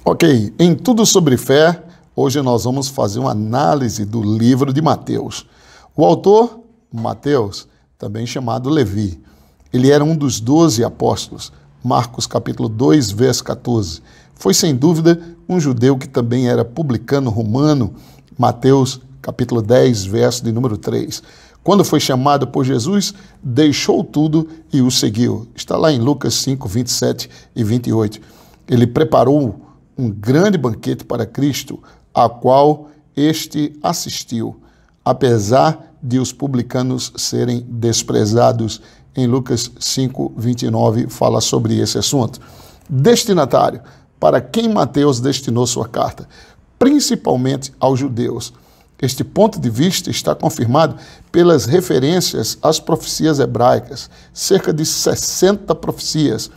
Ok, em Tudo sobre Fé, hoje nós vamos fazer uma análise do livro de Mateus. O autor, Mateus, também chamado Levi, ele era um dos 12 apóstolos. Marcos capítulo 2, verso 14. Foi sem dúvida um judeu que também era publicano romano. Mateus capítulo 10, verso de número 3. Quando foi chamado por Jesus, deixou tudo e o seguiu. Está lá em Lucas 5, 27 e 28. Ele preparou um grande banquete para Cristo, a qual este assistiu, apesar de os publicanos serem desprezados. Em Lucas 5, 29, fala sobre esse assunto. Destinatário, para quem Mateus destinou sua carta? Principalmente aos judeus. Este ponto de vista está confirmado pelas referências às profecias hebraicas, cerca de 60 profecias,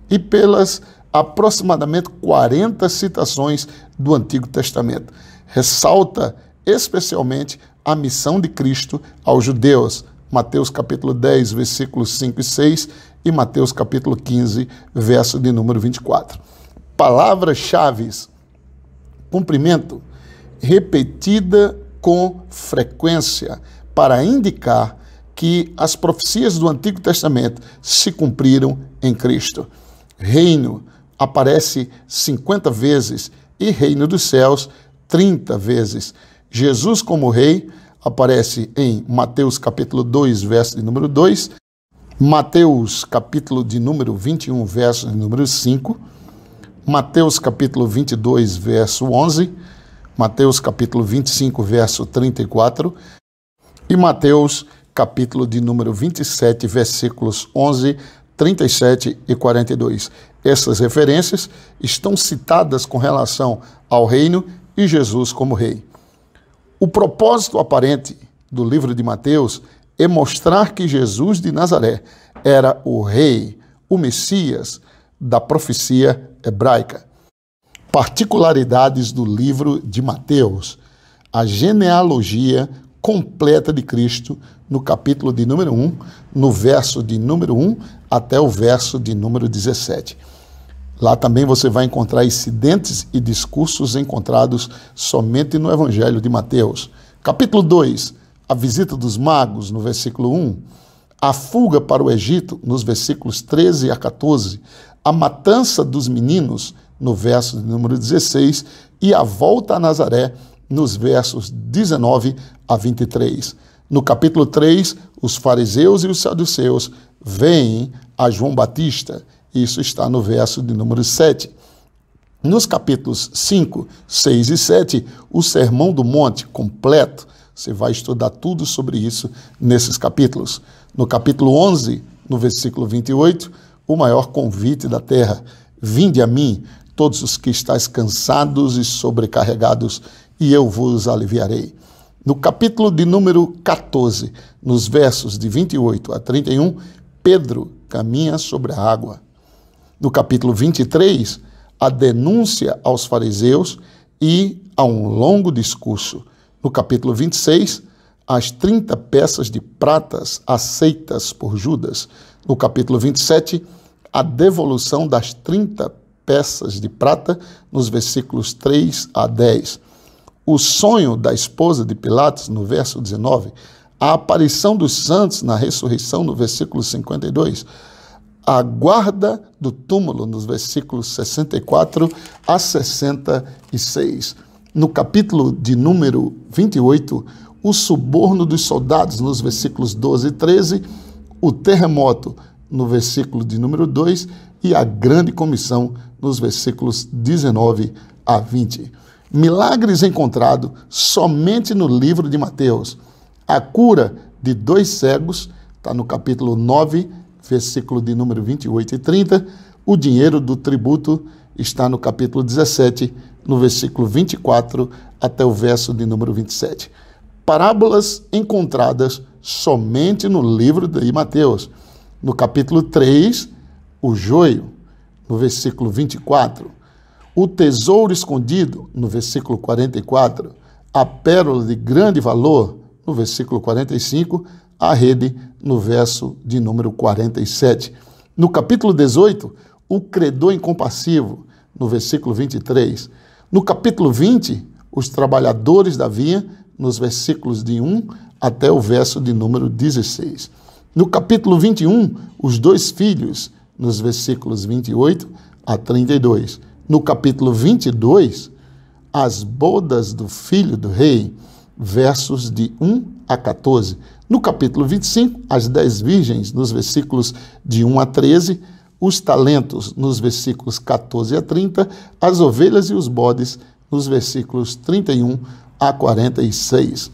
e pelas aproximadamente 40 citações do Antigo Testamento. Ressalta especialmente a missão de Cristo aos judeus, Mateus capítulo 10, versículos 5 e 6 e Mateus capítulo 15, verso de número 24. Palavras-chave: cumprimento, repetida com frequência, para indicar que as profecias do Antigo Testamento se cumpriram em Cristo. Reino aparece 50 vezes e reino dos céus 30 vezes. Jesus como rei aparece em Mateus capítulo 2, verso de número 2, Mateus capítulo de número 21, verso de número 5, Mateus capítulo 22, verso 11, Mateus capítulo 25, verso 34 e Mateus capítulo de número 27, versículos 11, 37 e 42. Essas referências estão citadas com relação ao reino e Jesus como rei. O propósito aparente do livro de Mateus é mostrar que Jesus de Nazaré era o rei, o Messias da profecia hebraica. Particularidades do livro de Mateus: a genealogia completa de Cristo no capítulo de número 1, no verso de número 1 até o verso de número 17. Lá também você vai encontrar incidentes e discursos encontrados somente no Evangelho de Mateus. Capítulo 2, a visita dos magos, no versículo 1, a fuga para o Egito, nos versículos 13 a 14, a matança dos meninos, no verso de número 16, e a volta a Nazaré, nos versos 19 a 23. No capítulo 3, os fariseus e os saduceus vêm a João Batista. Isso está no verso de número 7. Nos capítulos 5, 6 e 7, o Sermão do Monte completo. Você vai estudar tudo sobre isso nesses capítulos. No capítulo 11, no versículo 28, o maior convite da terra: vinde a mim, todos os que estáis cansados e sobrecarregados, e eu vos aliviarei. No capítulo de número 14, nos versos de 28 a 31, Pedro caminha sobre a água. No capítulo 23, a denúncia aos fariseus e a um longo discurso. No capítulo 26, as 30 peças de pratas aceitas por Judas. No capítulo 27, a devolução das 30 peças de prata, nos versículos 3 a 10. O sonho da esposa de Pilatos, no verso 19. A aparição dos santos na ressurreição, no versículo 52. A guarda do túmulo, nos versículos 64 a 66. No capítulo de número 28, o suborno dos soldados, nos versículos 12 e 13, o terremoto, no versículo de número 2, e a grande comissão, nos versículos 19 a 20. Milagres encontrados somente no livro de Mateus. A cura de 2 cegos, está no capítulo 9, versículo de número 28 e 30, o dinheiro do tributo está no capítulo 17, no versículo 24 até o verso de número 27. Parábolas encontradas somente no livro de Mateus. No capítulo 3, o joio, no versículo 24, o tesouro escondido, no versículo 44, a pérola de grande valor, no versículo 45, a rede, no verso de número 47. No capítulo 18, o credor incompassivo, no versículo 23. No capítulo 20, os trabalhadores da vinha, nos versículos de 1 até o verso de número 16. No capítulo 21, os dois filhos, nos versículos 28 a 32. No capítulo 22, as bodas do filho do rei, versos de 1 a 14. No capítulo 25, as 10 virgens, nos versículos de 1 a 13. Os talentos, nos versículos 14 a 30. As ovelhas e os bodes, nos versículos 31 a 46.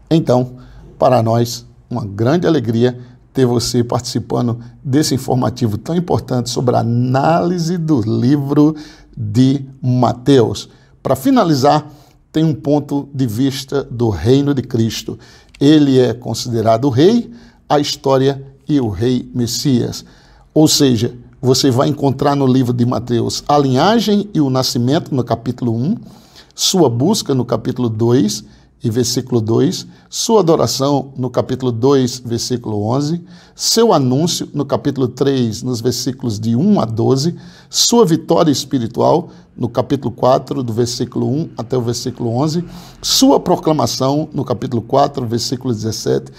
Então, para nós, uma grande alegria ter você participando desse informativo tão importante sobre a análise do livro de Mateus. Para finalizar, tem um ponto de vista do reino de Cristo. Ele é considerado o rei, a história e o rei Messias. Ou seja, você vai encontrar no livro de Mateus a linhagem e o nascimento no capítulo 1, sua busca no capítulo 2 e versículo 2, sua adoração no capítulo 2, versículo 11, seu anúncio no capítulo 3, nos versículos de 1 a 12, sua vitória espiritual no capítulo 4, do versículo 1 até o versículo 11, sua proclamação no capítulo 4, versículo 17,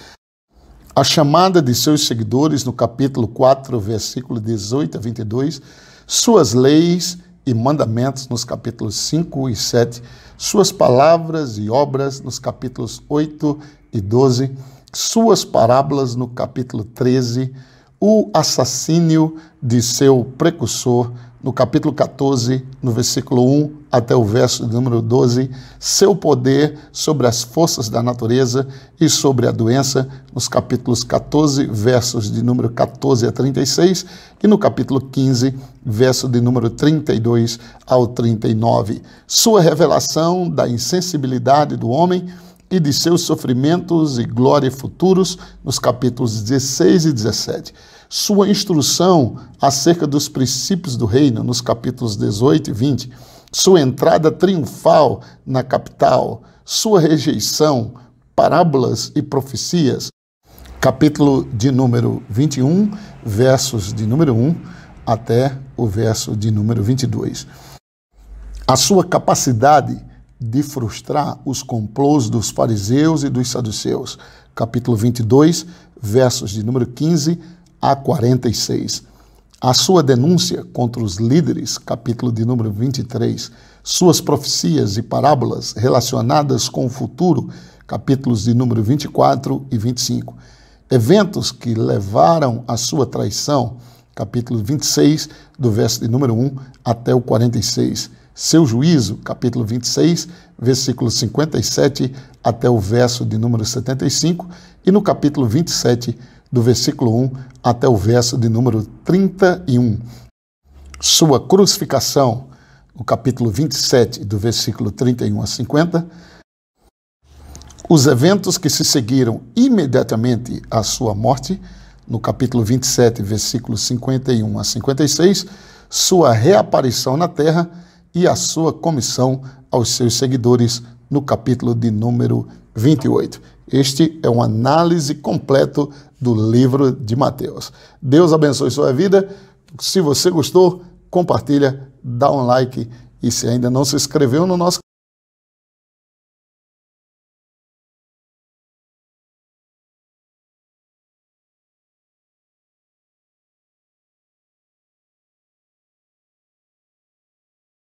a chamada de seus seguidores no capítulo 4, versículo 18 a 22, suas leis e mandamentos nos capítulos 5 e 7, suas palavras e obras nos capítulos 8 e 12, suas parábolas no capítulo 13, o assassínio de seu precursor no capítulo 14, no versículo 1 até o verso de número 12, seu poder sobre as forças da natureza e sobre a doença, nos capítulos 14, versos de número 14 a 36, e no capítulo 15, verso de número 32 ao 39. Sua revelação da insensibilidade do homem e de seus sofrimentos e glória futuros, nos capítulos 16 e 17. Sua instrução acerca dos princípios do reino, nos capítulos 18 e 20. Sua entrada triunfal na capital, sua rejeição, parábolas e profecias. Capítulo de número 21, versos de número 1 até o verso de número 22. A sua capacidade de frustrar os complôs dos fariseus e dos saduceus. Capítulo 22, versos de número 15 a 46. A sua denúncia contra os líderes, capítulo de número 23. Suas profecias e parábolas relacionadas com o futuro, capítulos de número 24 e 25. Eventos que levaram à sua traição, capítulo 26, do verso de número 1 até o 46. Seu juízo, capítulo 26, versículo 57 até o verso de número 75, e no capítulo 27, do versículo 1 até o verso de número 31. Sua crucificação, no capítulo 27, do versículo 31 a 50. Os eventos que se seguiram imediatamente à sua morte, no capítulo 27, versículos 51 a 56. Sua reaparição na terra e a sua comissão aos seus seguidores, no capítulo de número 28. Este é uma análise completa do livro de Mateus. Deus abençoe sua vida. Se você gostou, compartilha, dá um like, e se ainda não se inscreveu no nosso